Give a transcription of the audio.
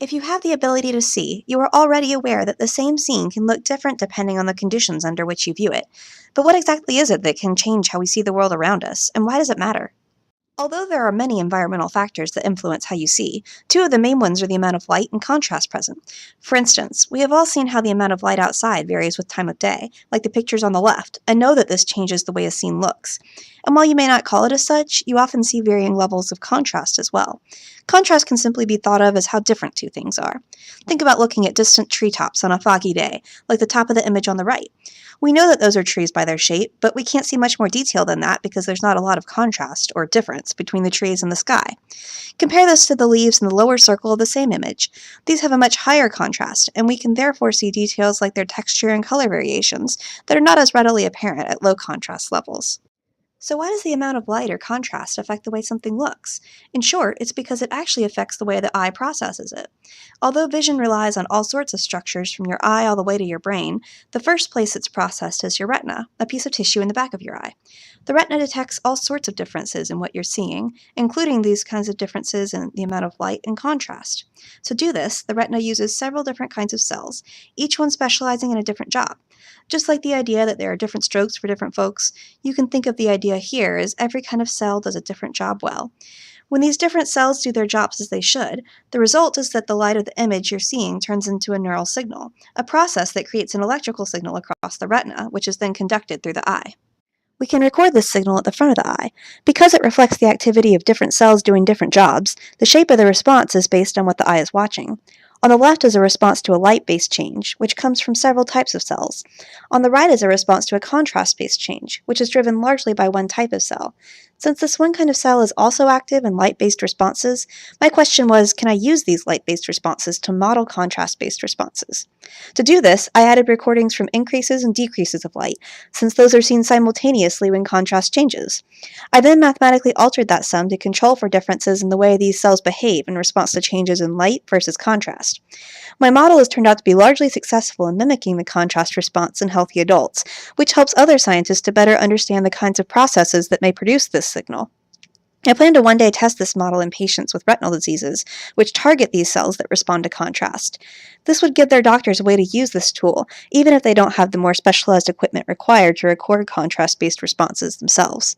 If you have the ability to see, you are already aware that the same scene can look different depending on the conditions under which you view it. But what exactly is it that can change how we see the world around us, and why does it matter? Although there are many environmental factors that influence how you see, two of the main ones are the amount of light and contrast present. For instance, we have all seen how the amount of light outside varies with time of day, like the pictures on the left, and know that this changes the way a scene looks. And while you may not call it as such, you often see varying levels of contrast as well. Contrast can simply be thought of as how different two things are. Think about looking at distant treetops on a foggy day, like the top of the image on the right. We know that those are trees by their shape, but we can't see much more detail than that because there's not a lot of contrast or difference between the trees and the sky. Compare this to the leaves in the lower circle of the same image. These have a much higher contrast, and we can therefore see details like their texture and color variations that are not as readily apparent at low contrast levels. So why does the amount of light or contrast affect the way something looks? In short, it's because it actually affects the way the eye processes it. Although vision relies on all sorts of structures from your eye all the way to your brain, the first place it's processed is your retina, a piece of tissue in the back of your eye. The retina detects all sorts of differences in what you're seeing, including these kinds of differences in the amount of light and contrast. To do this, the retina uses several different kinds of cells, each one specializing in a different job. Just like the idea that there are different strokes for different folks, you can think of the idea here as every kind of cell does a different job well. When these different cells do their jobs as they should, the result is that the light of the image you're seeing turns into a neural signal, a process that creates an electrical signal across the retina, which is then conducted through the eye. We can record this signal at the front of the eye. Because it reflects the activity of different cells doing different jobs, the shape of the response is based on what the eye is watching. On the left is a response to a light-based change, which comes from several types of cells. On the right is a response to a contrast-based change, which is driven largely by one type of cell. Since this one kind of cell is also active in light-based responses, my question was, can I use these light-based responses to model contrast-based responses? To do this, I added recordings from increases and decreases of light, since those are seen simultaneously when contrast changes. I then mathematically altered that sum to control for differences in the way these cells behave in response to changes in light versus contrast. My model has turned out to be largely successful in mimicking the contrast response in healthy adults, which helps other scientists to better understand the kinds of processes that may produce this signal. I plan to one day test this model in patients with retinal diseases, which target these cells that respond to contrast. This would give their doctors a way to use this tool, even if they don't have the more specialized equipment required to record contrast-based responses themselves.